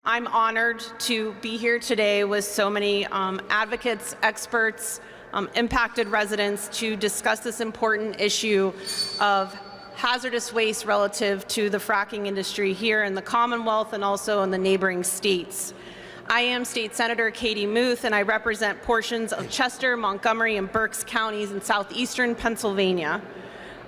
I'm honored to be here today with so many advocates, experts, impacted residents to discuss this important issue of hazardous waste relative to the fracking industry here in the Commonwealth and also in the neighboring states. I am State Senator Katie Muth, and I represent portions of Chester, Montgomery, and Berks counties in southeastern Pennsylvania.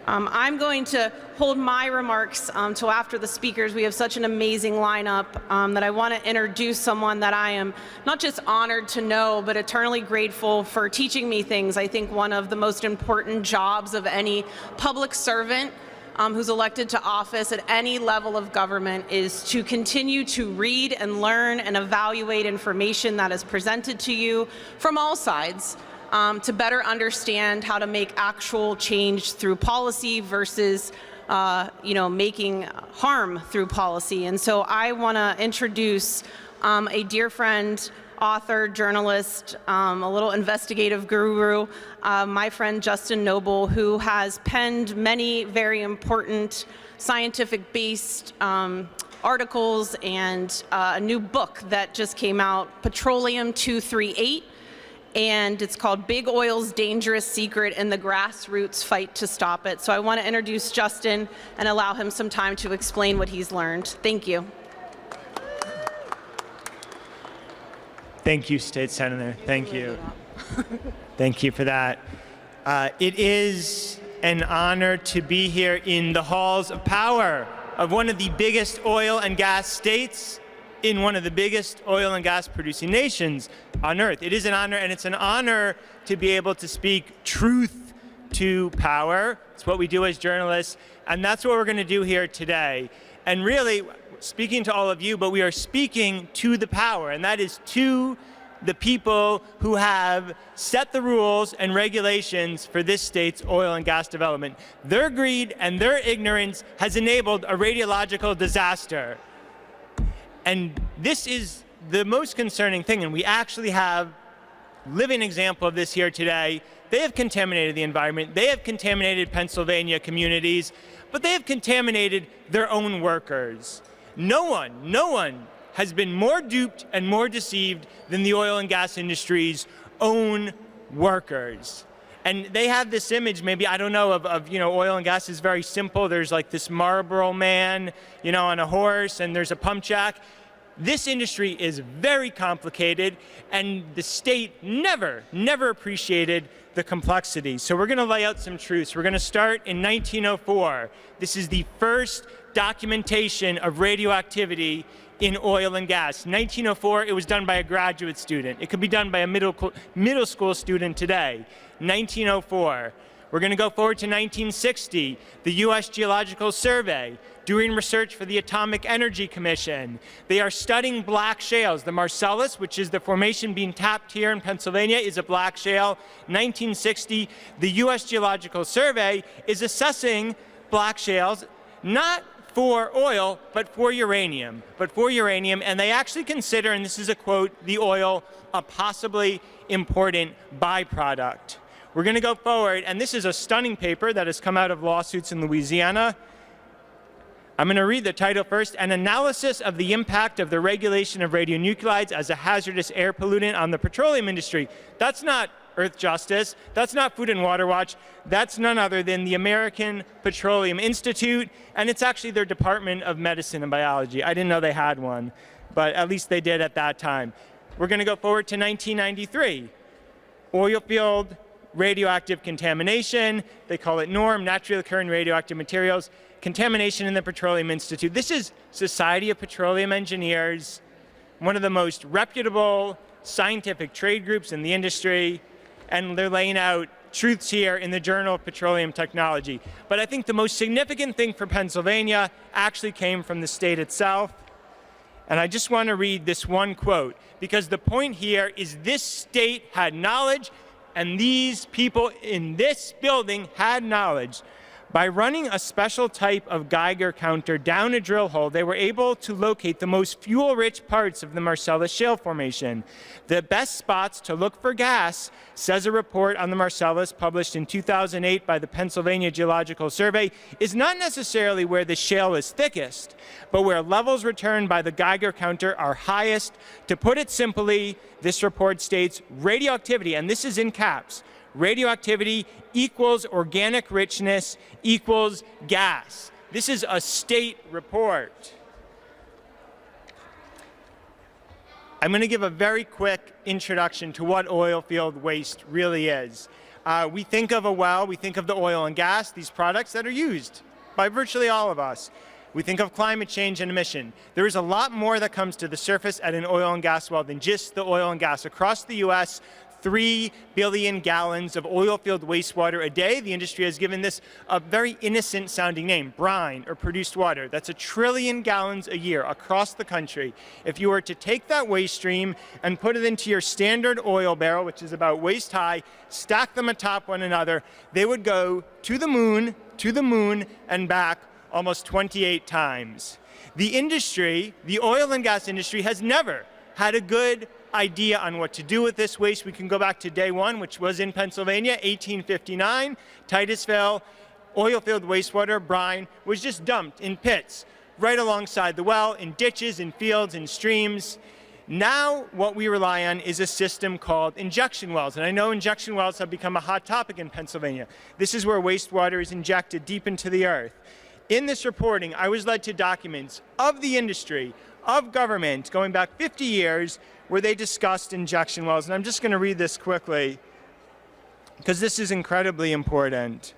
I'm going to hold my remarks till after the speakers. We have such an amazing lineup that I want to introduce someone that I am not just honored to know, but eternally grateful for teaching me things. I think one of the most important jobs of any public servant who's elected to office at any level of government is to continue to read and learn and evaluate information that is presented to you from all sides. To better understand how to make actual change through policy versus, making harm through policy. And so I want to introduce a dear friend, author, journalist, a little investigative guru, my friend Justin Nobel, who has penned many very important scientific-based articles and a new book that just came out, Petroleum 238. And it's called Big Oil's Dangerous Secret and the Grassroots Fight to Stop It. So I want to introduce Justin and allow him some time to explain what he's learned. Thank you. Thank you, State Senator. Thank you. Thank you for that. It is an honor to be here in the halls of power of one of the biggest oil and gas states in one of the biggest oil and gas producing nations on earth. It is an honor, and it's an honor to be able to speak truth to power. It's what we do as journalists, and that's what we're going to do here today. And really, speaking to all of you, but we are speaking to the power, and that is to the people who have set the rules and regulations for this state's oil and gas development. Their greed and their ignorance has enabled a radiological disaster. And this is the most concerning thing, and we actually have a living example of this here today. They have contaminated the environment, they have contaminated Pennsylvania communities, but they have contaminated their own workers. No one has been more duped and more deceived than the oil and gas industry's own workers. And they have this image, maybe, I don't know, of oil and gas is very simple. There's like this Marlboro man, on a horse, and there's a pump jack. This industry is very complicated, and the state never appreciated the complexity. So we're going to lay out some truths. We're going to start in 1904. This is the first documentation of radioactivity in oil and gas. 1904, it was done by a graduate student. It could be done by a middle school student today. 1904. We're going to go forward to 1960, the U.S. Geological Survey, doing research for the Atomic Energy Commission. They are studying black shales. The Marcellus, which is the formation being tapped here in Pennsylvania, is a black shale. 1960, the U.S. Geological Survey is assessing black shales, not for oil, but for uranium. And they actually consider, and this is a quote, the oil a possibly important byproduct. We're going to go forward, and this is a stunning paper that has come out of lawsuits in Louisiana. I'm going to read the title first, An Analysis of the Impact of the Regulation of Radionuclides as a Hazardous Air Pollutant on the Petroleum Industry. That's not Earth Justice. That's not Food and Water Watch. That's none other than the American Petroleum Institute, and it's actually their Department of Medicine and Biology. I didn't know they had one, but at least they did at that time. We're going to go forward to 1993. Oil field radioactive contamination. They call it NORM, naturally occurring radioactive materials. Contamination in the Petroleum Institute. This is Society of Petroleum Engineers, one of the most reputable scientific trade groups in the industry, and they're laying out truths here in the Journal of Petroleum Technology. But I think the most significant thing for Pennsylvania actually came from the state itself. And I just want to read this one quote, because the point here is this state had knowledge, and these people in this building had knowledge. By running a special type of Geiger counter down a drill hole, they were able to locate the most fuel-rich parts of the Marcellus Shale Formation. The best spots to look for gas, says a report on the Marcellus published in 2008 by the Pennsylvania Geological Survey, is not necessarily where the shale is thickest, but where levels returned by the Geiger counter are highest. To put it simply, this report states radioactivity, and this is in caps, radioactivity equals organic richness equals gas. This is a state report. I'm going to give a very quick introduction to what oil field waste really is. We think of a well, we think of the oil and gas, these products that are used by virtually all of us. We think of climate change and emission. There is a lot more that comes to the surface at an oil and gas well than just the oil and gas. Across the U.S., 3 billion gallons of oil field wastewater a day. The industry has given this a very innocent sounding name, brine, or produced water. That's 1 trillion gallons a year across the country. If you were to take that waste stream and put it into your standard oil barrel, which is about waist high, stack them atop one another, they would go to the moon, and back almost 28 times. The industry, the oil and gas industry, has never had a good idea on what to do with this waste. We can go back to day one, which was in Pennsylvania, 1859. Titusville oil field wastewater, brine, was just dumped in pits right alongside the well, in ditches, in fields, in streams. Now what we rely on is a system called injection wells. And I know injection wells have become a hot topic in Pennsylvania. This is where wastewater is injected deep into the earth. In this reporting, I was led to documents of the industry, of government, going back 50 years, where they discussed injection wells. And I'm just going to read this quickly, because this is incredibly important.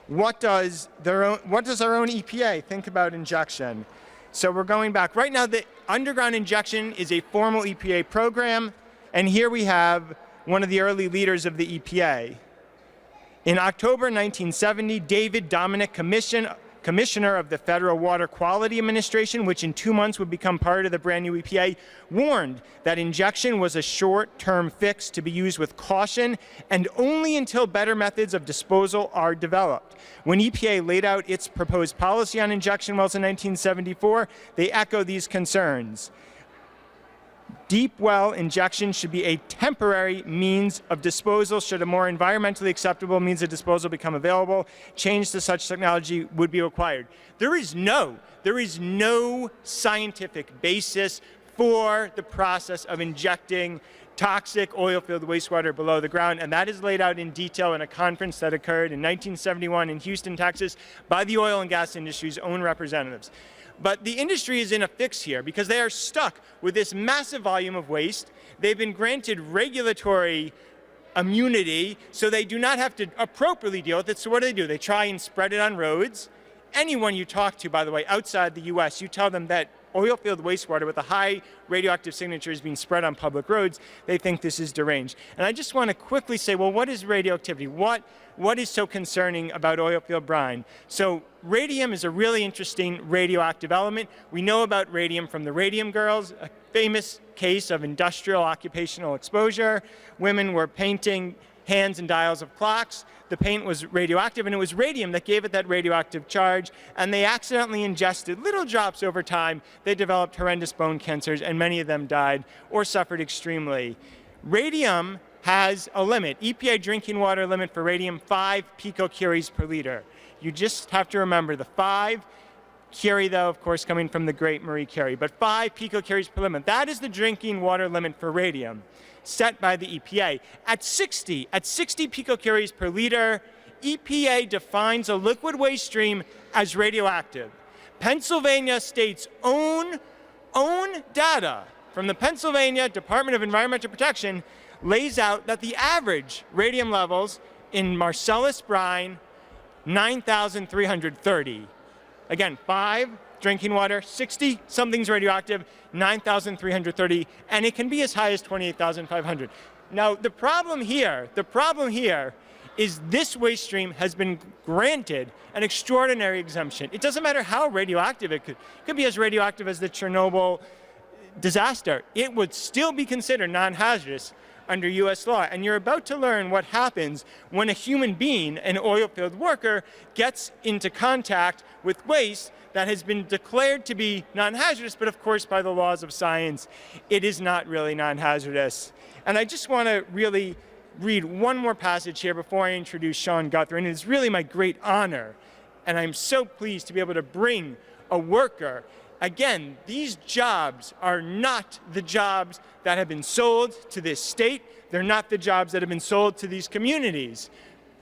What does our own EPA think about injection? So we're going back. Right now, the underground injection is a formal EPA program, and here we have one of the early leaders of the EPA. In October 1970, David Dominic, Commissioner of the Federal Water Quality Administration, which in 2 months would become part of the brand new EPA, warned that injection was a short-term fix to be used with caution and only until better methods of disposal are developed. When EPA laid out its proposed policy on injection wells in 1974, they echo these concerns. Deep well injection should be a temporary means of disposal. Should a more environmentally acceptable means of disposal become available, change to such technology would be required. There is no scientific basis for the process of injecting toxic oil field wastewater below the ground, and that is laid out in detail in a conference that occurred in 1971 in Houston, Texas, by the oil and gas industry's own representatives. But the industry is in a fix here because they are stuck with this massive volume of waste. They've been granted regulatory immunity, so they do not have to appropriately deal with it. So what do? They try and spread it on roads. Anyone you talk to, by the way, outside the US, you tell them that oil field wastewater with a high radioactive signature is being spread on public roads, they think this is deranged. And I just want to quickly say, well, what is radioactivity? What is so concerning about oil field brine? So radium is a really interesting radioactive element. We know about radium from the Radium Girls, a famous case of industrial occupational exposure. Women were painting hands and dials of clocks. The paint was radioactive, and it was radium that gave it that radioactive charge, and they accidentally ingested little drops over time. They developed horrendous bone cancers, and many of them died or suffered extremely. Radium has a limit. EPA drinking water limit for radium, 5 picocuries per liter. You just have to remember the 5 Curie, though, of course, coming from the great Marie Curie, but 5 picocuries per limit. That is the drinking water limit for radium, set by the EPA. At 60 picocuries per liter, EPA defines a liquid waste stream as radioactive. Pennsylvania State's own data from the Pennsylvania Department of Environmental Protection lays out that the average radium levels in Marcellus brine, 9,330. Again, 5 drinking water, 60 something's radioactive, 9,330, and it can be as high as 28,500. Now, the problem here is this waste stream has been granted an extraordinary exemption. It doesn't matter how radioactive it could be as radioactive as the Chernobyl disaster. It would still be considered non-hazardous under U.S. law. And you're about to learn what happens when a human being, an oil field worker, gets into contact with waste that has been declared to be non-hazardous, but of course by the laws of science, it is not really non-hazardous. And I just want to really read one more passage here before I introduce Sean Guthrie, and it is really my great honor, and I'm so pleased to be able to bring a worker. Again, these jobs are not the jobs that have been sold to this state. They're not the jobs that have been sold to these communities.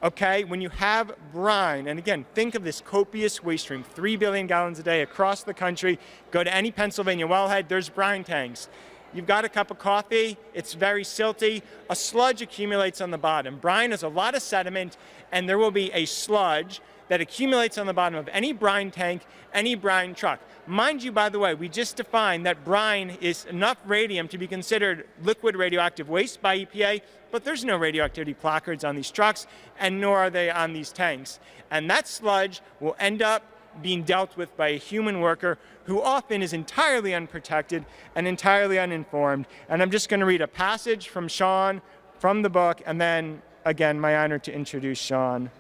Okay, when you have brine, and again, think of this copious waste stream, 3 billion gallons a day across the country. Go to any Pennsylvania wellhead, there's brine tanks. You've got a cup of coffee, it's very silty, a sludge accumulates on the bottom. Brine is a lot of sediment, and there will be a sludge that accumulates on the bottom of any brine tank, any brine truck. Mind you, by the way, we just defined that brine is enough radium to be considered liquid radioactive waste by EPA, but there's no radioactivity placards on these trucks, and nor are they on these tanks. And that sludge will end up being dealt with by a human worker who often is entirely unprotected and entirely uninformed. And I'm just going to read a passage from Sean from the book, and then, again, my honor to introduce Sean.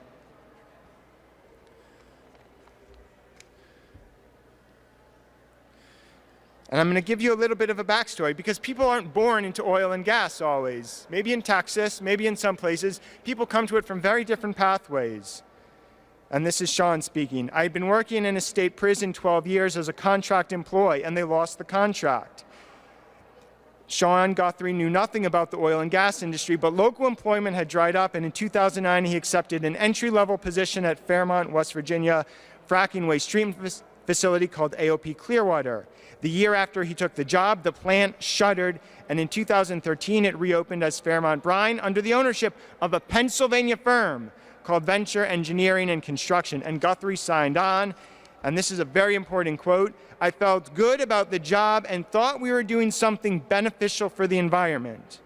And I'm going to give you a little bit of a backstory, because people aren't born into oil and gas always. Maybe in Texas, maybe in some places, people come to it from very different pathways. And this is Sean speaking. I had been working in a state prison 12 years as a contract employee, and they lost the contract. Sean Guthrie knew nothing about the oil and gas industry, but local employment had dried up, and in 2009 he accepted an entry-level position at Fairmont, West Virginia, fracking waste treatment facility called AOP Clearwater. The year after he took the job, the plant shuttered, and in 2013 it reopened as Fairmont Brine under the ownership of a Pennsylvania firm called Venture Engineering and Construction, and Guthrie signed on. And this is a very important quote: "I felt good about the job and thought we were doing something beneficial for the environment."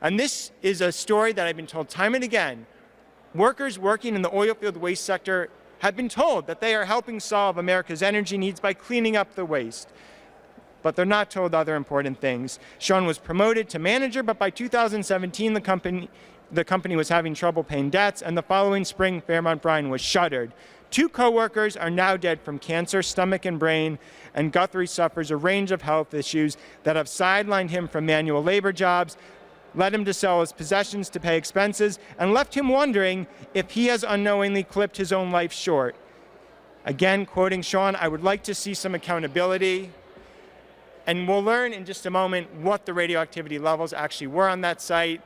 And this is a story that I've been told time and again. Workers working in the oil field waste sector have been told that they are helping solve America's energy needs by cleaning up the waste. But they're not told other important things. Sean was promoted to manager, but by 2017, the company was having trouble paying debts, and the following spring, Fairmont Brine was shuttered. 2 co-workers are now dead from cancer, stomach and brain, and Guthrie suffers a range of health issues that have sidelined him from manual labor jobs, led him to sell his possessions to pay expenses, and left him wondering if he has unknowingly clipped his own life short. Again, quoting Sean, "I would like to see some accountability." And we'll learn in just a moment what the radioactivity levels actually were on that site.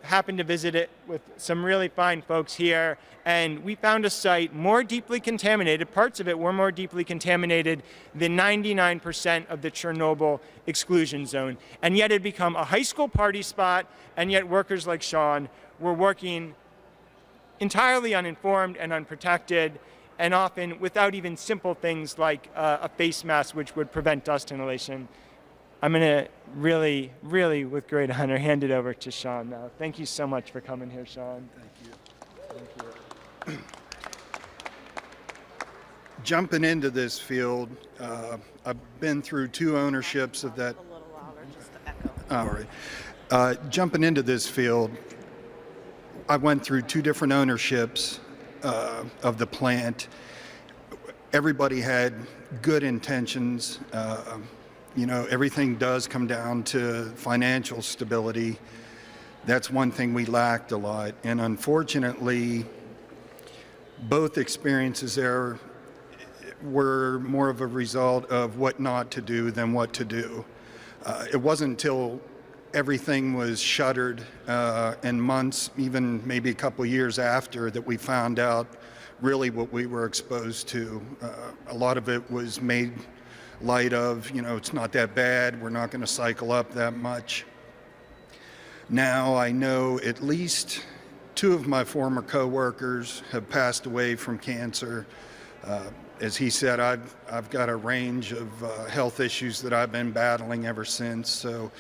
Happened to visit it with some really fine folks here, and we found a site more deeply contaminated. Parts of it were more deeply contaminated than 99% of the Chernobyl exclusion zone. And yet it had become a high school party spot, and yet workers like Sean were working entirely uninformed and unprotected, and often without even simple things like a face mask, which would prevent dust inhalation. I'm going to really, with great honor, hand it over to Sean now. Thank you so much for coming here, Sean. Thank you. Jumping into this field, I've been through 2 ownerships of that. A little louder, just to echo. All right. Jumping into this field, I went through 2 different ownerships of the plant. Everybody had good intentions. You know, everything does come down to financial stability. That's one thing we lacked a lot. And unfortunately, both experiences there were more of a result of what not to do than what to do. It wasn't until everything was shuttered and months, even maybe a couple years after, that we found out really what we were exposed to. A lot of it was made light of, you know, it's not that bad, we're not going to cycle up that much. Now I know at least 2 of my former co-workers have passed away from cancer. As he said, I've got a range of health issues that I've been battling ever since. So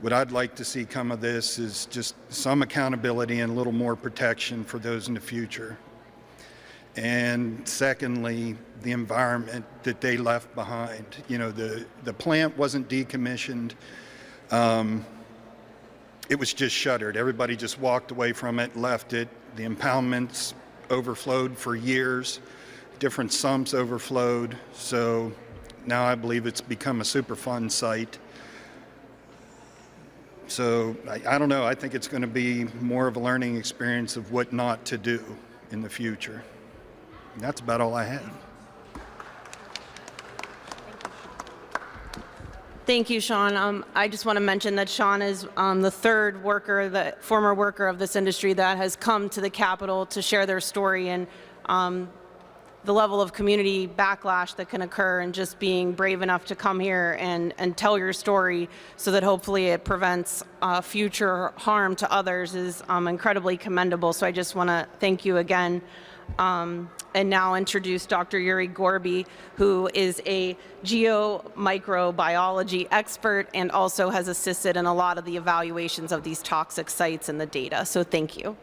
what I'd like to see come of this is just some accountability and a little more protection for those in the future. And secondly, the environment that they left behind. You know, the plant wasn't decommissioned. it was just shuttered. Everybody just walked away from it, left it. The impoundments overflowed for years. Different sumps overflowed. So now I believe it's become a Superfund site. So I don't know. I think it's going to be more of a learning experience of what not to do in the future. And that's about all I have. Thank you, Sean. I just want to mention that Sean is the third worker, the former worker of this industry that has come to the Capitol to share their story, and the level of community backlash that can occur, and just being brave enough to come here and tell your story so that hopefully it prevents future harm to others is incredibly commendable. So I just want to thank you again. And now introduce Dr. Yuri Gorby, who is a geomicrobiology expert and also has assisted in a lot of the evaluations of these toxic sites and the data. So thank you.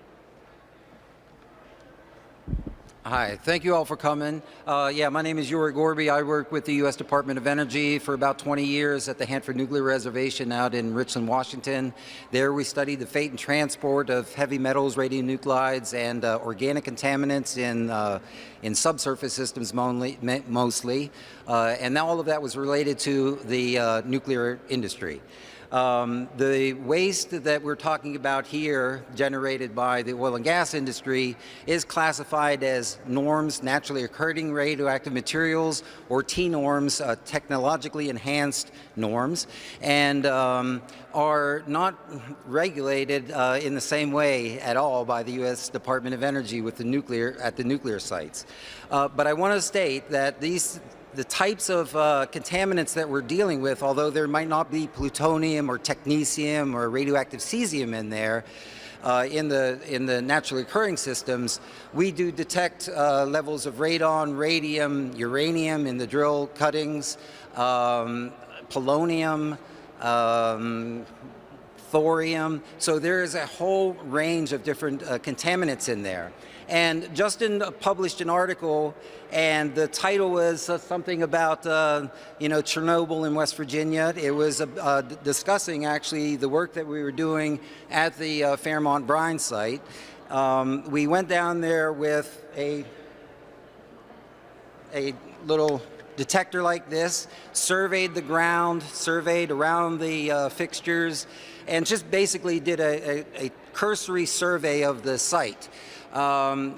Hi, thank you all for coming. Yeah, my name is Yuri Gorby. I work with the U.S. Department of Energy for about 20 years at the Hanford Nuclear Reservation out in Richland, Washington. There we study the fate and transport of heavy metals, radionuclides, and organic contaminants in subsurface systems mostly. And now all of that was related to the nuclear industry. The waste that we're talking about here, generated by the oil and gas industry, is classified as NORMS, naturally occurring radioactive materials, or T-norms, technologically enhanced norms, and are not regulated in the same way at all by the U.S. Department of Energy with the nuclear sites. But I want to state that the types of contaminants that we're dealing with, although there might not be plutonium or technetium or radioactive cesium in there, in the naturally occurring systems, we do detect levels of radon, radium, uranium in the drill cuttings, polonium, thorium. So there is a whole range of different contaminants in there. And Justin published an article, and the title was something about, Chernobyl in West Virginia. It was discussing actually the work that we were doing at the Fairmont brine site. We went down there with a little detector like this, surveyed the ground, surveyed around the fixtures, and just basically did a cursory survey of the site.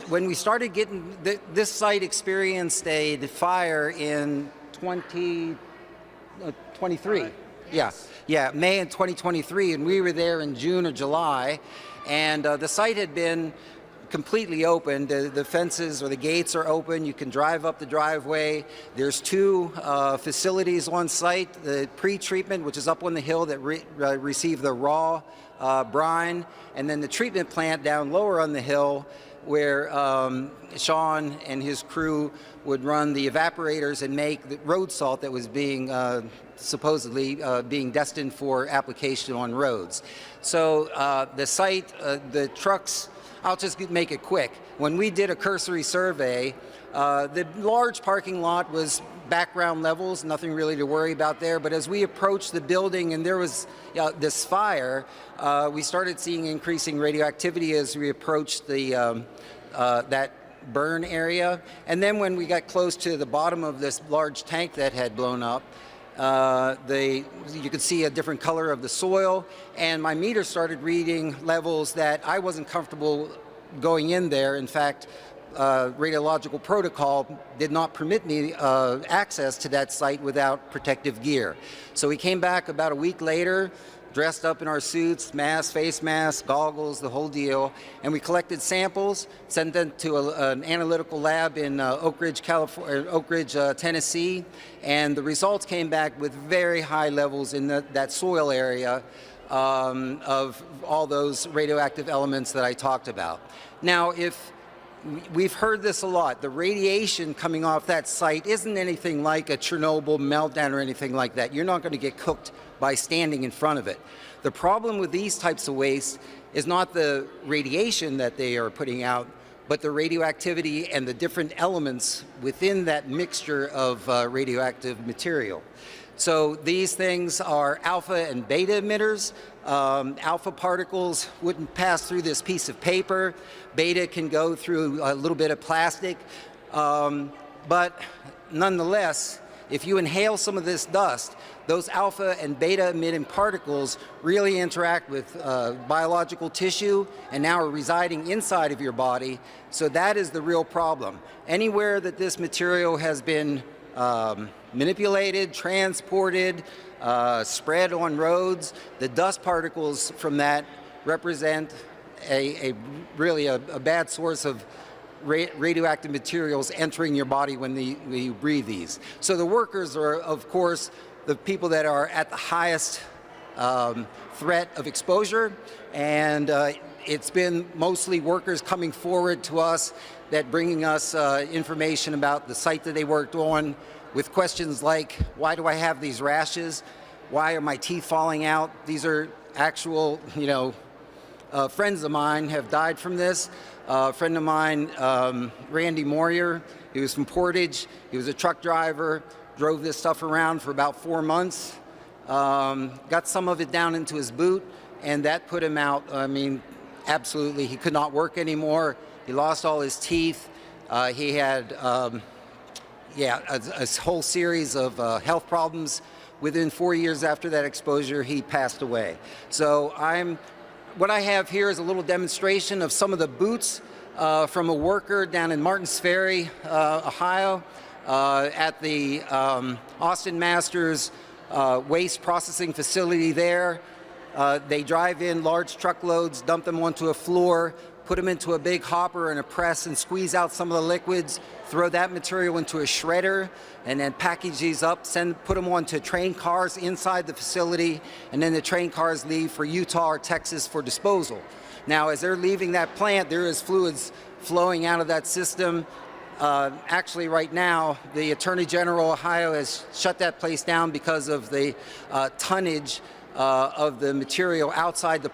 When we started getting, this site experienced a fire in 2023. Yeah, May in 2023, and we were there in June or July, and the site had been completely open. The fences or the gates are open. You can drive up the driveway. There's two facilities on site, the pre-treatment, which is up on the hill that receive the raw brine, and then the treatment plant down lower on the hill where Sean and his crew would run the evaporators and make the road salt that was being supposedly being destined for application on roads. So the site, the trucks, I'll just make it quick. When we did a cursory survey, the large parking lot was background levels, nothing really to worry about there. But as we approached the building and there was this fire, we started seeing increasing radioactivity as we approached the that burn area. And then when we got close to the bottom of this large tank that had blown up, you could see a different color of the soil, and my meter started reading levels that I wasn't comfortable going in there. In fact, radiological protocol did not permit me access to that site without protective gear. So we came back about a week later, dressed up in our suits, masks, face masks, goggles, the whole deal, and we collected samples, sent them to an analytical lab in Oak Ridge, Tennessee, and the results came back with very high levels in that soil area of all those radioactive elements that I talked about. Now, we've heard this a lot. The radiation coming off that site isn't anything like a Chernobyl meltdown or anything like that. You're not going to get cooked by standing in front of it. The problem with these types of waste is not the radiation that they are putting out, but the radioactivity and the different elements within that mixture of radioactive material. So these things are alpha and beta emitters. Alpha particles wouldn't pass through this piece of paper. Beta can go through a little bit of plastic. But nonetheless, if you inhale some of this dust, those alpha and beta emitting particles really interact with biological tissue and now are residing inside of your body. So that is the real problem. Anywhere that this material has been manipulated, transported, spread on roads, the dust particles from that represent really a bad source of radioactive materials entering your body when you breathe these. So the workers are, of course, the people that are at the highest threat of exposure, and it's been mostly workers coming forward to us that bringing us information about the site that they worked on with questions like, why do I have these rashes? Why are my teeth falling out? These are actual, friends of mine have died from this. A friend of mine, Randy Moyer, he was from Portage. He was a truck driver, drove this stuff around for about 4 months, got some of it down into his boot, and that put him out. I mean, absolutely, he could not work anymore. He lost all his teeth. He had, a whole series of health problems. Within 4 years after that exposure, he passed away. So what I have here is a little demonstration of some of the boots from a worker down in Martins Ferry, Ohio, at the Austin Masters waste processing facility there. They drive in large truckloads, dump them onto a floor, put them into a big hopper and a press and squeeze out some of the liquids, throw that material into a shredder, and then package these up, put them onto train cars inside the facility, and then the train cars leave for Utah or Texas for disposal. Now, as they're leaving that plant, there is fluids flowing out of that system. Actually, right now, the Attorney General of Ohio has shut that place down because of the tonnage of the material outside the,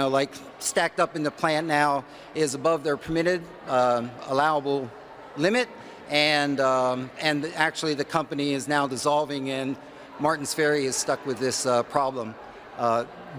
like stacked up in the plant now is above their permitted allowable limit, and actually the company is now dissolving, and Martins Ferry is stuck with this problem.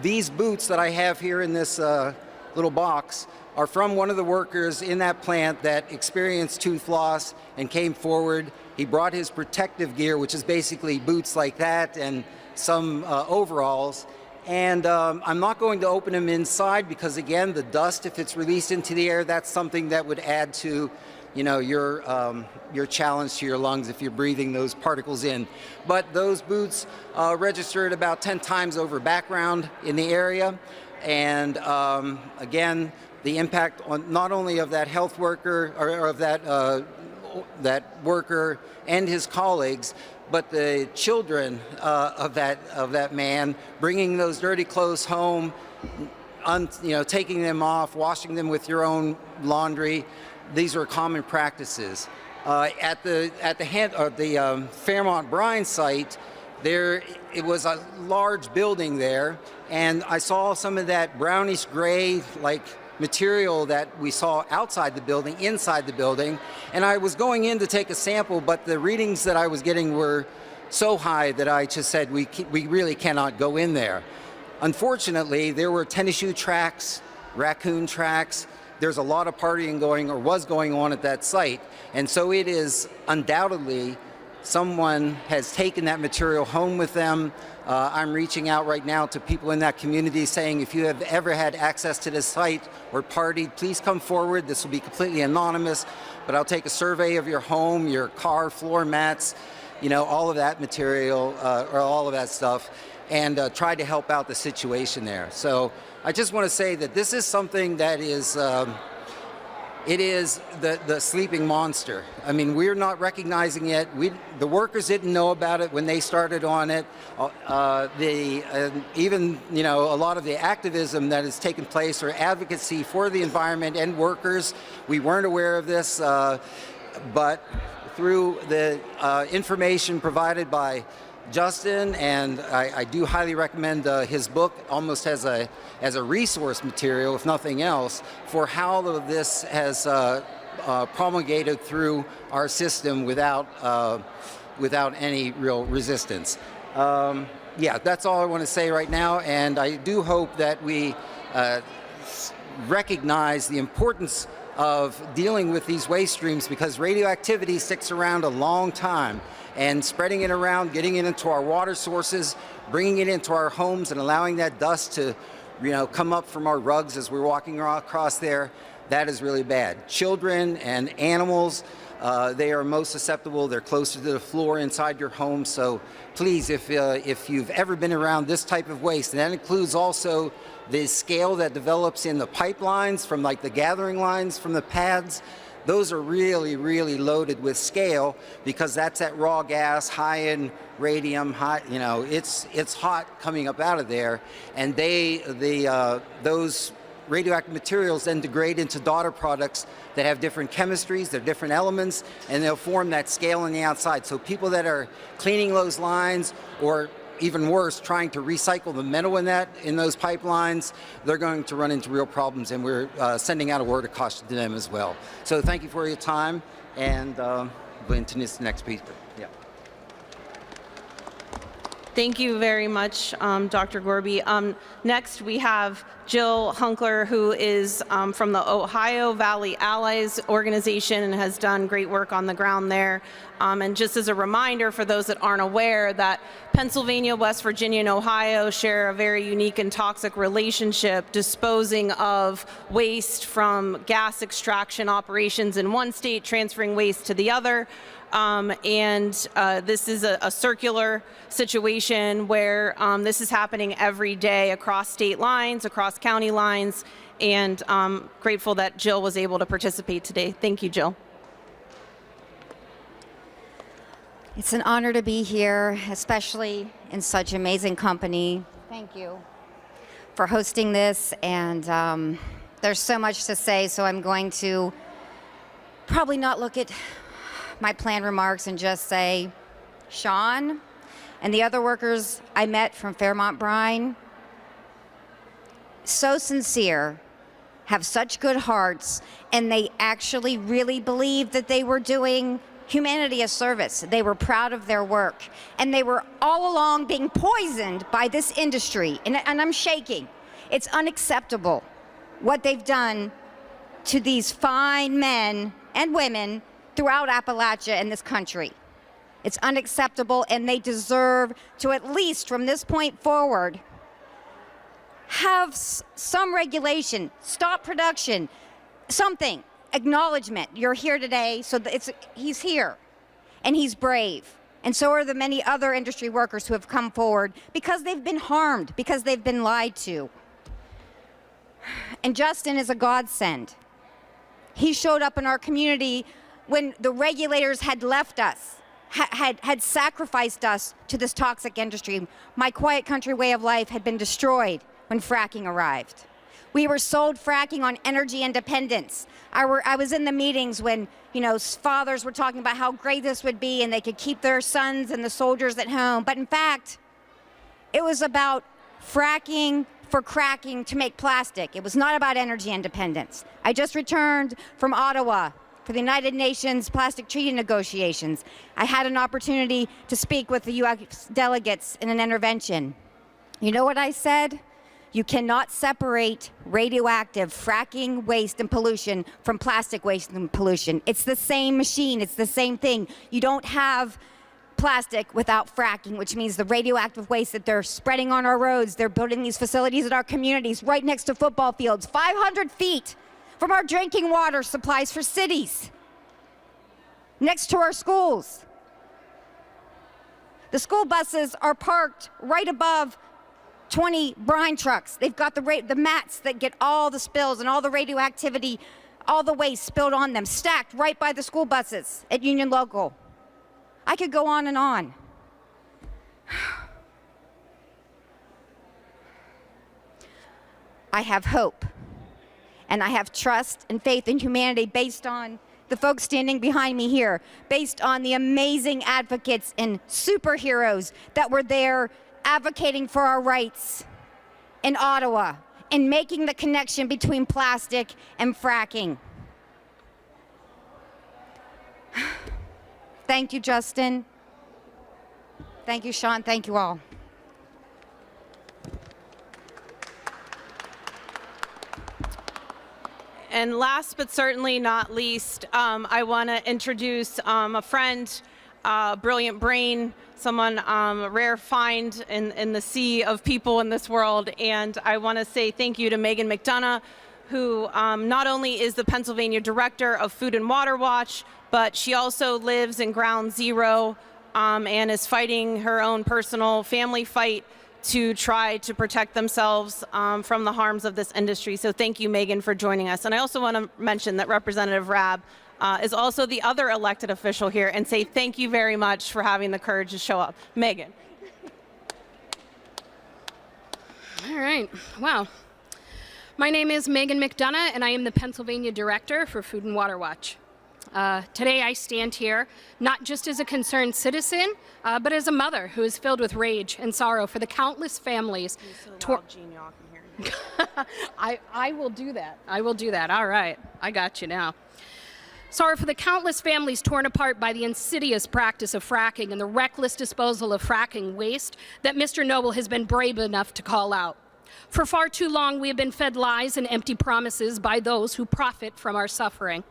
These boots that I have here in this little box are from one of the workers in that plant that experienced tooth loss and came forward. He brought his protective gear, which is basically boots like that and some overalls. And I'm not going to open them inside because, again, the dust, if it's released into the air, that's something that would add to your challenge to your lungs if you're breathing those particles in. But those boots registered about 10 times over background in the area. And again, the impact on not only of that health worker or of that worker and his colleagues, but the children of that man, bringing those dirty clothes home, taking them off, washing them with your own laundry. These are common practices. At the Fairmont Brine site, it was a large building there, and I saw some of that brownish gray like material that we saw outside the building, inside the building, and I was going in to take a sample, but the readings that I was getting were so high that I just said we really cannot go in there. Unfortunately, there were tennis shoe tracks, raccoon tracks. There's a lot of partying was going on at that site, and so it is undoubtedly someone has taken that material home with them. I'm reaching out right now to people in that community saying, if you have ever had access to this site or partied, please come forward. This will be completely anonymous, but I'll take a survey of your home, your car, floor mats, all of that material, or all of that stuff, and try to help out the situation there. So I just want to say that this is something that is, it is the sleeping monster. I mean, we're not recognizing it. The workers didn't know about it when they started on it. Even a lot of the activism that has taken place or advocacy for the environment and workers, we weren't aware of this, but through the information provided by Justin, and I do highly recommend his book almost as a resource material, if nothing else, for how this has promulgated through our system without any real resistance. Yeah, that's all I want to say right now, and I do hope that we recognize the importance of dealing with these waste streams, because radioactivity sticks around a long time, and spreading it around, getting it into our water sources, bringing it into our homes and allowing that dust to come up from our rugs as we're walking across there, that is really bad. Children and animals, they are most susceptible. They're closer to the floor inside your home. So please, if you've ever been around this type of waste, and that includes also the scale that develops in the pipelines from like the gathering lines from the pads, those are really, really loaded with scale, because that's that raw gas, high in radium, it's hot coming up out of there, and those radioactive materials then degrade into daughter products that have different chemistries, they're different elements, and they'll form that scale on the outside. So people that are cleaning those lines, or even worse, trying to recycle the metal in those pipelines, they're going to run into real problems, and we're sending out a word of caution to them as well. So thank you for your time, and go into this next speaker. Yeah. Thank you very much, Dr. Gorby. Next, we have Jill Hunkler, who is from the Ohio Valley Allies organization and has done great work on the ground there. And just as a reminder for those that aren't aware, that Pennsylvania, West Virginia, and Ohio share a very unique and toxic relationship, disposing of waste from gas extraction operations in one state, transferring waste to the other. This is a circular situation where this is happening every day across state lines, across county lines, and grateful that Jill was able to participate today. Thank you, Jill. It's an honor to be here, especially in such amazing company. Thank you for hosting this, and there's so much to say, so I'm going to probably not look at my planned remarks and just say, Sean and the other workers I met from Fairmont Brine, so sincere, have such good hearts, and they actually really believed that they were doing humanity a service. They were proud of their work, and they were all along being poisoned by this industry, and I'm shaking. It's unacceptable what they've done to these fine men and women throughout Appalachia and this country. It's unacceptable, and they deserve to, at least from this point forward, have some regulation, stop production, something, acknowledgement. You're here today, so he's here, and he's brave. And so are the many other industry workers who have come forward because they've been harmed, because they've been lied to. And Justin is a godsend. He showed up in our community when the regulators had left us, had sacrificed us to this toxic industry. My quiet country way of life had been destroyed when fracking arrived. We were sold fracking on energy independence. I was in the meetings when, fathers were talking about how great this would be and they could keep their sons and the soldiers at home. But in fact, it was about fracking for cracking to make plastic. It was not about energy independence. I just returned from Ottawa for the United Nations plastic treaty negotiations. I had an opportunity to speak with the U.S. delegates in an intervention. You know what I said? You cannot separate radioactive fracking waste and pollution from plastic waste and pollution. It's the same machine, it's the same thing. You don't have plastic without fracking, which means the radioactive waste that they're spreading on our roads, they're building these facilities in our communities right next to football fields, 500 feet from our drinking water supplies for cities, next to our schools. The school buses are parked right above 20 brine trucks. They've got the mats that get all the spills and all the radioactivity, all the waste spilled on them, stacked right by the school buses at Union Local. I could go on and on. I have hope, and I have trust and faith in humanity based on the folks standing behind me here, based on the amazing advocates and superheroes that were there advocating for our rights in Ottawa and making the connection between plastic and fracking. Thank you, Justin. Thank you, Sean. Thank you all. And last but certainly not least, I want to introduce a friend, brilliant brain, someone a rare find in the sea of people in this world. And I want to say thank you to Megan McDonough, who not only is the Pennsylvania Director of Food and Water Watch, but she also lives in Ground Zero and is fighting her own personal family fight to try to protect themselves from the harms of this industry. So thank you, Megan, for joining us. And I also want to mention that Representative Rabb is also the other elected official here, and say thank you very much for having the courage to show up. Megan. All right, wow. My name is Megan McDonough, and I am the Pennsylvania Director for Food and Water Watch. Today I stand here not just as a concerned citizen, but as a mother who is filled with rage and sorrow for the countless families. I will do that. I will do that. All right, I got you now. Sorrow for the countless families torn apart by the insidious practice of fracking and the reckless disposal of fracking waste that Mr. Nobel has been brave enough to call out. For far too long, we have been fed lies and empty promises by those who profit from our suffering.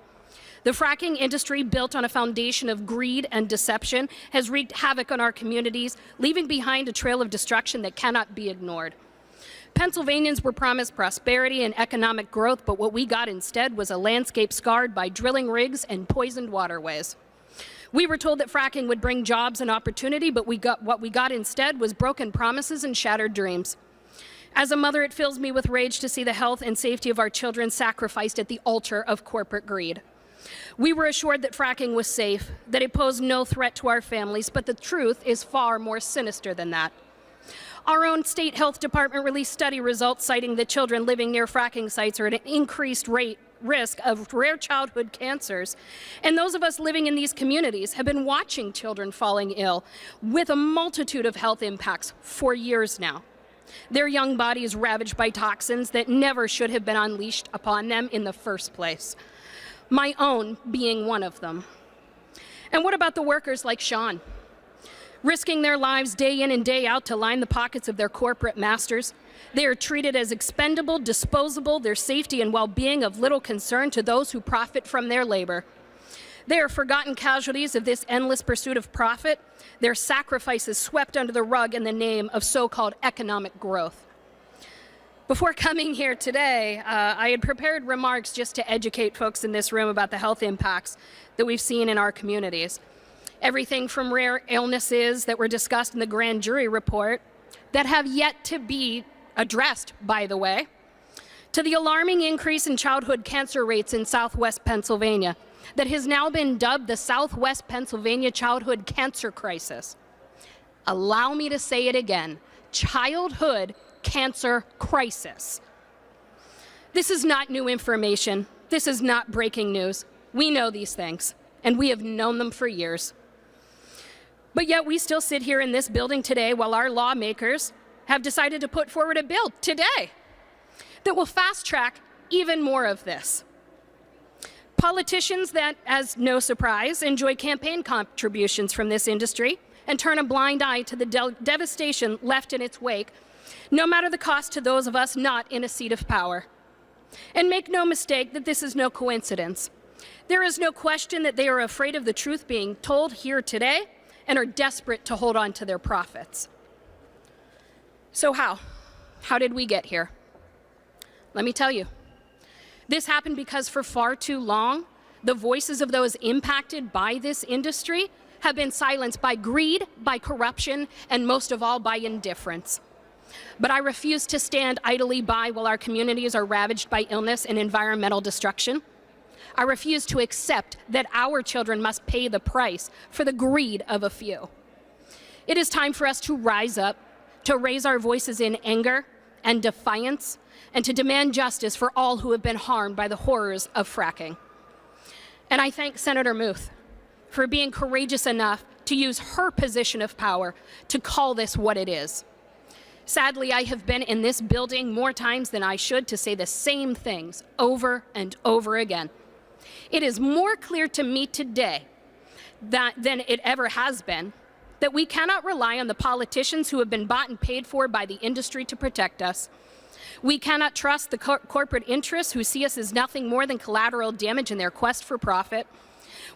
The fracking industry, built on a foundation of greed and deception, has wreaked havoc on our communities, leaving behind a trail of destruction that cannot be ignored. Pennsylvanians were promised prosperity and economic growth, but what we got instead was a landscape scarred by drilling rigs and poisoned waterways. We were told that fracking would bring jobs and opportunity, but what we got instead was broken promises and shattered dreams. As a mother, it fills me with rage to see the health and safety of our children sacrificed at the altar of corporate greed. We were assured that fracking was safe, that it posed no threat to our families, but the truth is far more sinister than that. Our own state health department released study results citing that children living near fracking sites are at an increased risk of rare childhood cancers. And those of us living in these communities have been watching children falling ill with a multitude of health impacts for years now. Their young bodies ravaged by toxins that never should have been unleashed upon them in the first place. My own being one of them. And what about the workers like Sean? Risking their lives day in and day out to line the pockets of their corporate masters. They are treated as expendable, disposable, their safety and well-being of little concern to those who profit from their labor. They are forgotten casualties of this endless pursuit of profit, their sacrifices swept under the rug in the name of so-called economic growth. Before coming here today, I had prepared remarks just to educate folks in this room about the health impacts that we've seen in our communities. Everything from rare illnesses that were discussed in the grand jury report that have yet to be addressed, by the way, to the alarming increase in childhood cancer rates in Southwest Pennsylvania that has now been dubbed the Southwest Pennsylvania Childhood Cancer Crisis. Allow me to say it again, childhood cancer crisis. This is not new information. This is not breaking news. We know these things, and we have known them for years. But yet we still sit here in this building today while our lawmakers have decided to put forward a bill today that will fast-track even more of this. Politicians that, as no surprise, enjoy campaign contributions from this industry and turn a blind eye to the devastation left in its wake, no matter the cost to those of us not in a seat of power. And make no mistake that this is no coincidence. There is no question that they are afraid of the truth being told here today and are desperate to hold on to their profits. So how? How did we get here? Let me tell you. This happened because for far too long, the voices of those impacted by this industry have been silenced by greed, by corruption, and most of all by indifference. But I refuse to stand idly by while our communities are ravaged by illness and environmental destruction. I refuse to accept that our children must pay the price for the greed of a few. It is time for us to rise up, to raise our voices in anger and defiance, and to demand justice for all who have been harmed by the horrors of fracking. And I thank Senator Muth for being courageous enough to use her position of power to call this what it is. Sadly, I have been in this building more times than I should to say the same things over and over again. It is more clear to me today than it ever has been that we cannot rely on the politicians who have been bought and paid for by the industry to protect us. We cannot trust the corporate interests who see us as nothing more than collateral damage in their quest for profit.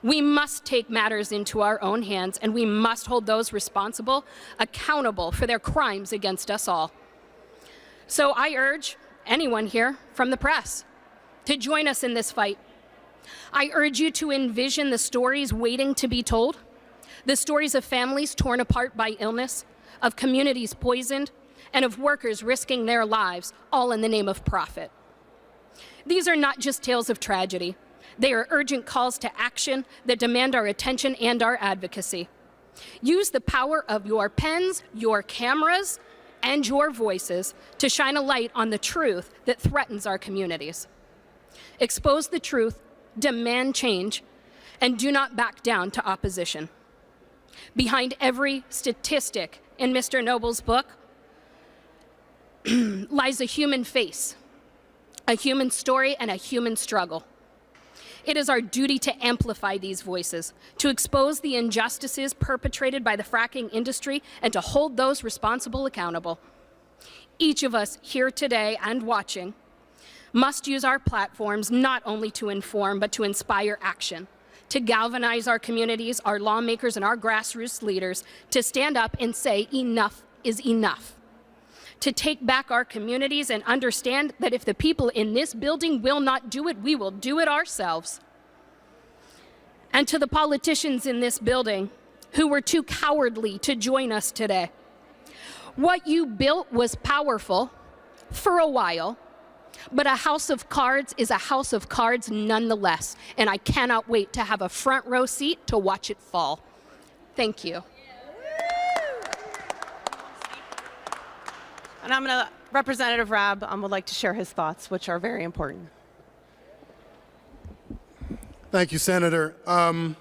We must take matters into our own hands, and we must hold those responsible accountable for their crimes against us all. So I urge anyone here from the press to join us in this fight. I urge you to envision the stories waiting to be told, the stories of families torn apart by illness, of communities poisoned, and of workers risking their lives, all in the name of profit. These are not just tales of tragedy. They are urgent calls to action that demand our attention and our advocacy. Use the power of your pens, your cameras, and your voices to shine a light on the truth that threatens our communities. Expose the truth, demand change, and do not back down to opposition. Behind every statistic in Mr. Nobel's book lies a human face, a human story, and a human struggle. It is our duty to amplify these voices, to expose the injustices perpetrated by the fracking industry, and to hold those responsible accountable. Each of us here today and watching must use our platforms not only to inform, but to inspire action, to galvanize our communities, our lawmakers, and our grassroots leaders to stand up and say enough is enough, to take back our communities and understand that if the people in this building will not do it, we will do it ourselves. And to the politicians in this building who were too cowardly to join us today, what you built was powerful for a while, but a house of cards is a house of cards nonetheless, and I cannot wait to have a front row seat to watch it fall. Thank you. And Representative Rabb would like to share his thoughts, which are very important. Thank you, Senator. I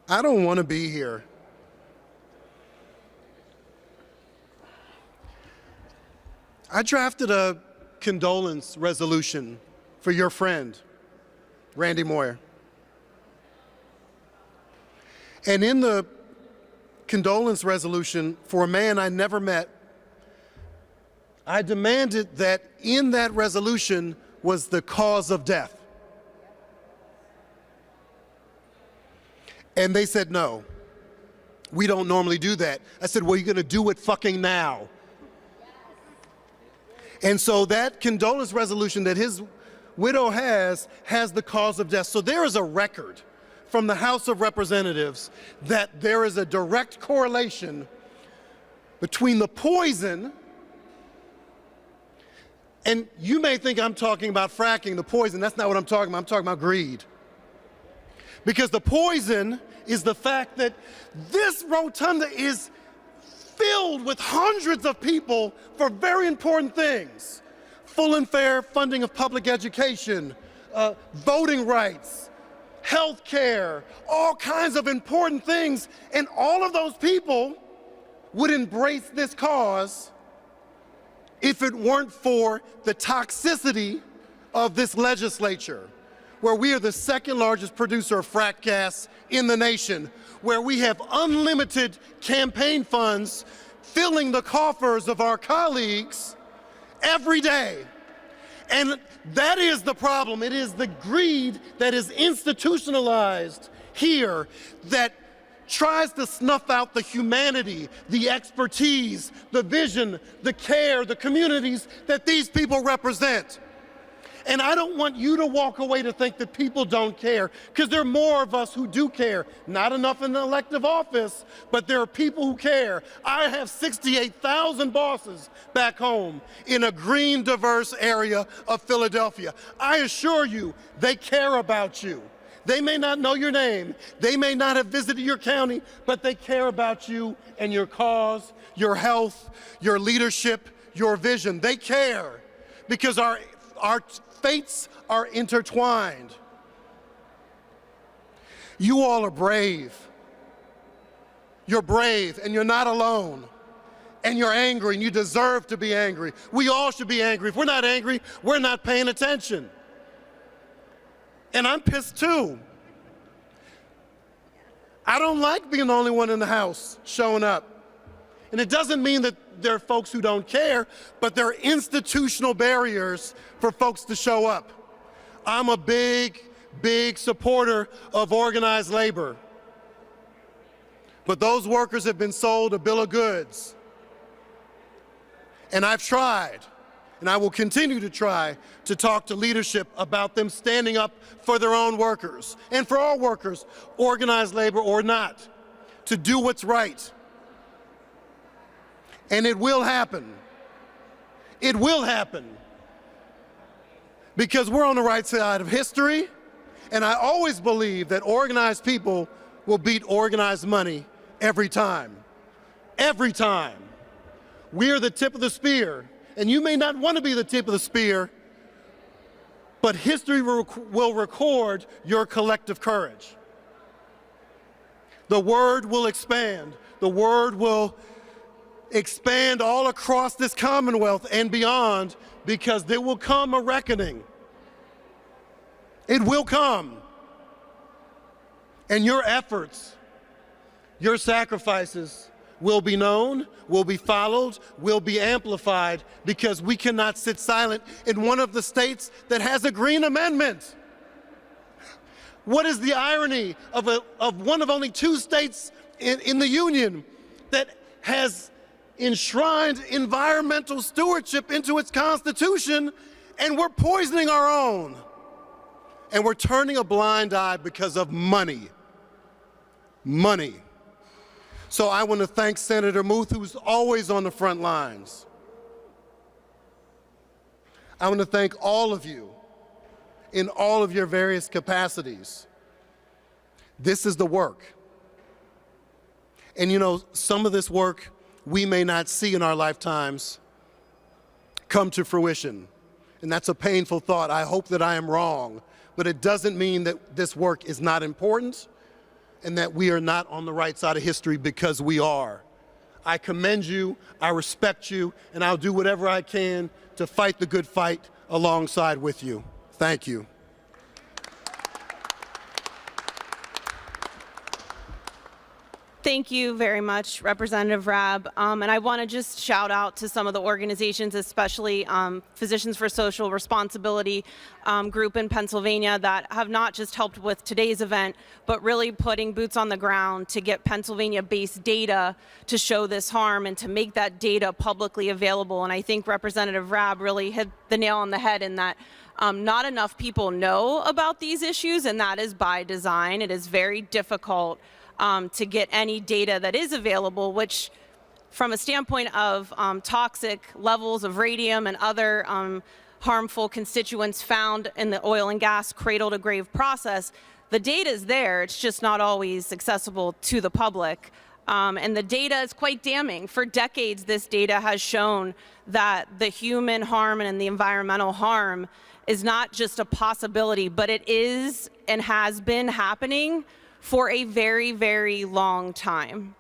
don't want to be here. I drafted a condolence resolution for your friend, Randy Moyer. And in the condolence resolution for a man I never met, I demanded that in that resolution was the cause of death. And they said, no, we don't normally do that. I said, well, you're going to do it fucking now. And so that condolence resolution that his widow has the cause of death. So there is a record from the House of Representatives that there is a direct correlation between the poison, and you may think I'm talking about fracking, the poison. That's not what I'm talking about. I'm talking about greed. Because the poison is the fact that this rotunda is filled with hundreds of people for very important things. Full and fair funding of public education, voting rights, health care, all kinds of important things. And all of those people would embrace this cause if it weren't for the toxicity of this legislature, where we are the second largest producer of frack gas in the nation, where we have unlimited campaign funds filling the coffers of our colleagues every day. And that is the problem. It is the greed that is institutionalized here that tries to snuff out the humanity, the expertise, the vision, the care, the communities that these people represent. And I don't want you to walk away to think that people don't care, because there are more of us who do care. Not enough in the elective office, but there are people who care. I have 68,000 bosses back home in a green, diverse area of Philadelphia. I assure you, they care about you. They may not know your name. They may not have visited your county, but they care about you and your cause, your health, your leadership, your vision. They care because our fates are intertwined. You all are brave. You're brave and you're not alone. And you're angry and you deserve to be angry. We all should be angry. If we're not angry, we're not paying attention. And I'm pissed too. I don't like being the only one in the house showing up. And it doesn't mean that there are folks who don't care, but there are institutional barriers for folks to show up. I'm a big supporter of organized labor. But those workers have been sold a bill of goods. And I've tried, and I will continue to try, to talk to leadership about them standing up for their own workers, and for all workers, organized labor or not, to do what's right. And it will happen. It will happen. Because we're on the right side of history, and I always believe that organized people will beat organized money every time. Every time. We are the tip of the spear, and you may not want to be the tip of the spear, but history will record your collective courage. The word will expand. The word will expand all across this Commonwealth and beyond, because there will come a reckoning. It will come. And your efforts, your sacrifices will be known, will be followed, will be amplified, because we cannot sit silent in one of the states that has a Green Amendment. What is the irony of one of only 2 states in the Union that has enshrined environmental stewardship into its Constitution, and we're poisoning our own? And we're turning a blind eye because of money. Money. So I want to thank Senator Muth, who's always on the front lines. I want to thank all of you in all of your various capacities. This is the work. And you know, some of this work we may not see in our lifetimes come to fruition. And that's a painful thought. I hope that I am wrong. But it doesn't mean that this work is not important and that we are not on the right side of history, because we are. I commend you, I respect you, and I'll do whatever I can to fight the good fight alongside with you. Thank you. Thank you very much, Representative Rabb. And I want to just shout out to some of the organizations, especially Physicians for Social Responsibility group in Pennsylvania, that have not just helped with today's event, but really putting boots on the ground to get Pennsylvania-based data to show this harm and to make that data publicly available. And I think Representative Rabb really hit the nail on the head in that not enough people know about these issues, and that is by design. It is very difficult to get any data that is available, which from a standpoint of toxic levels of radium and other harmful constituents found in the oil and gas cradle to grave process, the data is there, it's just not always accessible to the public. And the data is quite damning. For decades, this data has shown that the human harm and the environmental harm is not just a possibility, but it is and has been happening for a very, very long time.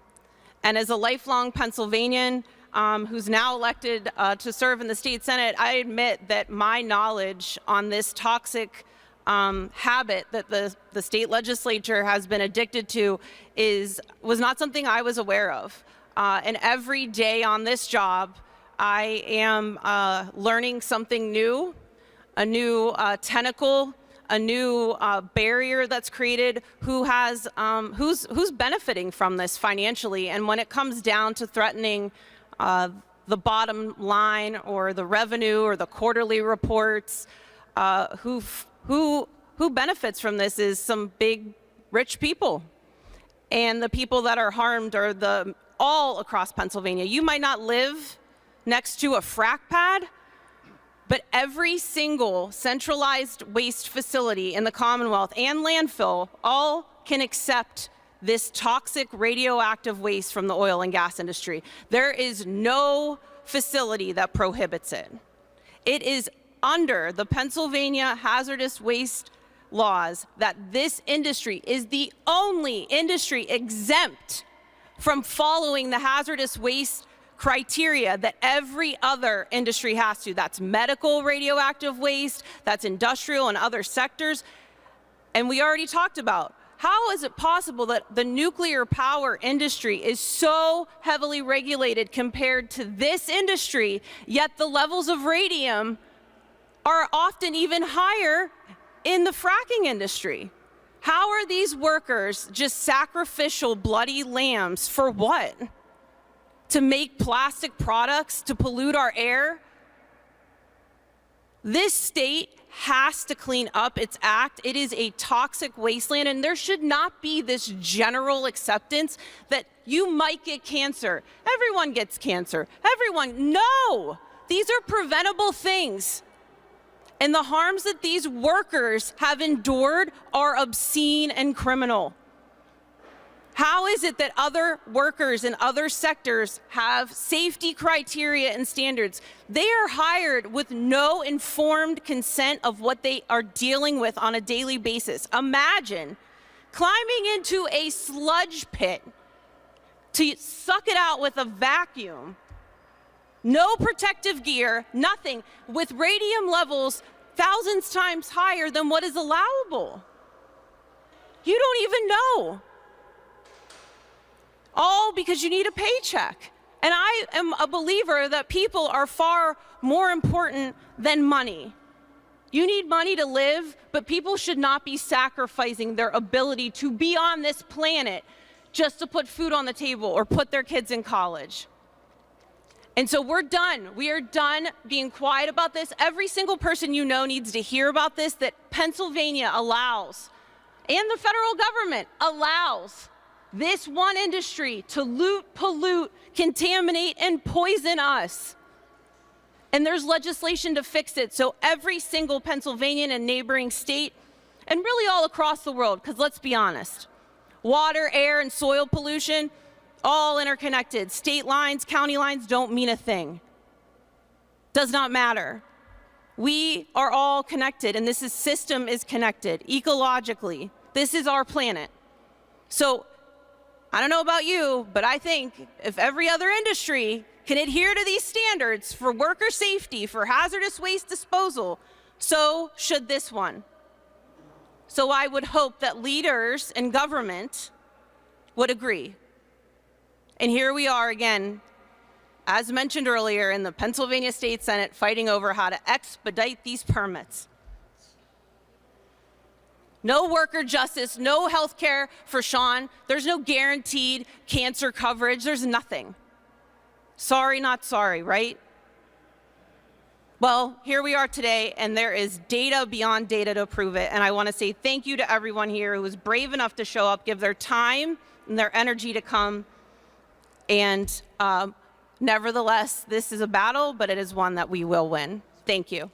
And as a lifelong Pennsylvanian who's now elected to serve in the state Senate, I admit that my knowledge on this toxic habit that the state legislature has been addicted to was not something I was aware of. And every day on this job, I am learning something new, a new tentacle, a new barrier that's created, who's benefiting from this financially. And when it comes down to threatening the bottom line or the revenue or the quarterly reports, who benefits from this is some big rich people. And the people that are harmed are all across Pennsylvania. You might not live next to a frack pad, but every single centralized waste facility in the Commonwealth and landfill all can accept this toxic radioactive waste from the oil and gas industry. There is no facility that prohibits it. It is under the Pennsylvania hazardous waste laws that this industry is the only industry exempt from following the hazardous waste criteria that every other industry has to. That's medical radioactive waste, that's industrial and other sectors. And we already talked about How is it possible that the nuclear power industry is so heavily regulated compared to this industry, yet the levels of radium are often even higher in the fracking industry? How are these workers just sacrificial bloody lambs for what? To make plastic products to pollute our air? This state has to clean up its act. It is a toxic wasteland, and there should not be this general acceptance that you might get cancer. Everyone gets cancer. Everyone. No! These are preventable things. And the harms that these workers have endured are obscene and criminal. How is it that other workers in other sectors have safety criteria and standards? They are hired with no informed consent of what they are dealing with on a daily basis. Imagine climbing into a sludge pit to suck it out with a vacuum. No protective gear, nothing, with radium levels thousands times higher than what is allowable. You don't even know. All because you need a paycheck. And I am a believer that people are far more important than money. You need money to live, but people should not be sacrificing their ability to be on this planet just to put food on the table or put their kids in college. And so we're done. We are done being quiet about this. Every single person you know needs to hear about this, that Pennsylvania allows, and the federal government allows, this one industry to loot, pollute, contaminate, and poison us. And there's legislation to fix it. So every single Pennsylvanian and neighboring state, and really all across the world, because let's be honest, water, air, and soil pollution, all interconnected. State lines, county lines don't mean a thing. Does not matter. We are all connected, and this system is connected ecologically. This is our planet. So I don't know about you, but I think if every other industry can adhere to these standards for worker safety, for hazardous waste disposal, so should this one. So I would hope that leaders in government would agree. And here we are again, as mentioned earlier, in the Pennsylvania State Senate fighting over how to expedite these permits. No worker justice, no health care for Sean. There's no guaranteed cancer coverage. There's nothing. Sorry, not sorry, right? Well, here we are today, and there is data beyond data to prove it. And I want to say thank you to everyone here who was brave enough to show up, give their time and their energy to come. And nevertheless, this is a battle, but it is one that we will win. Thank you.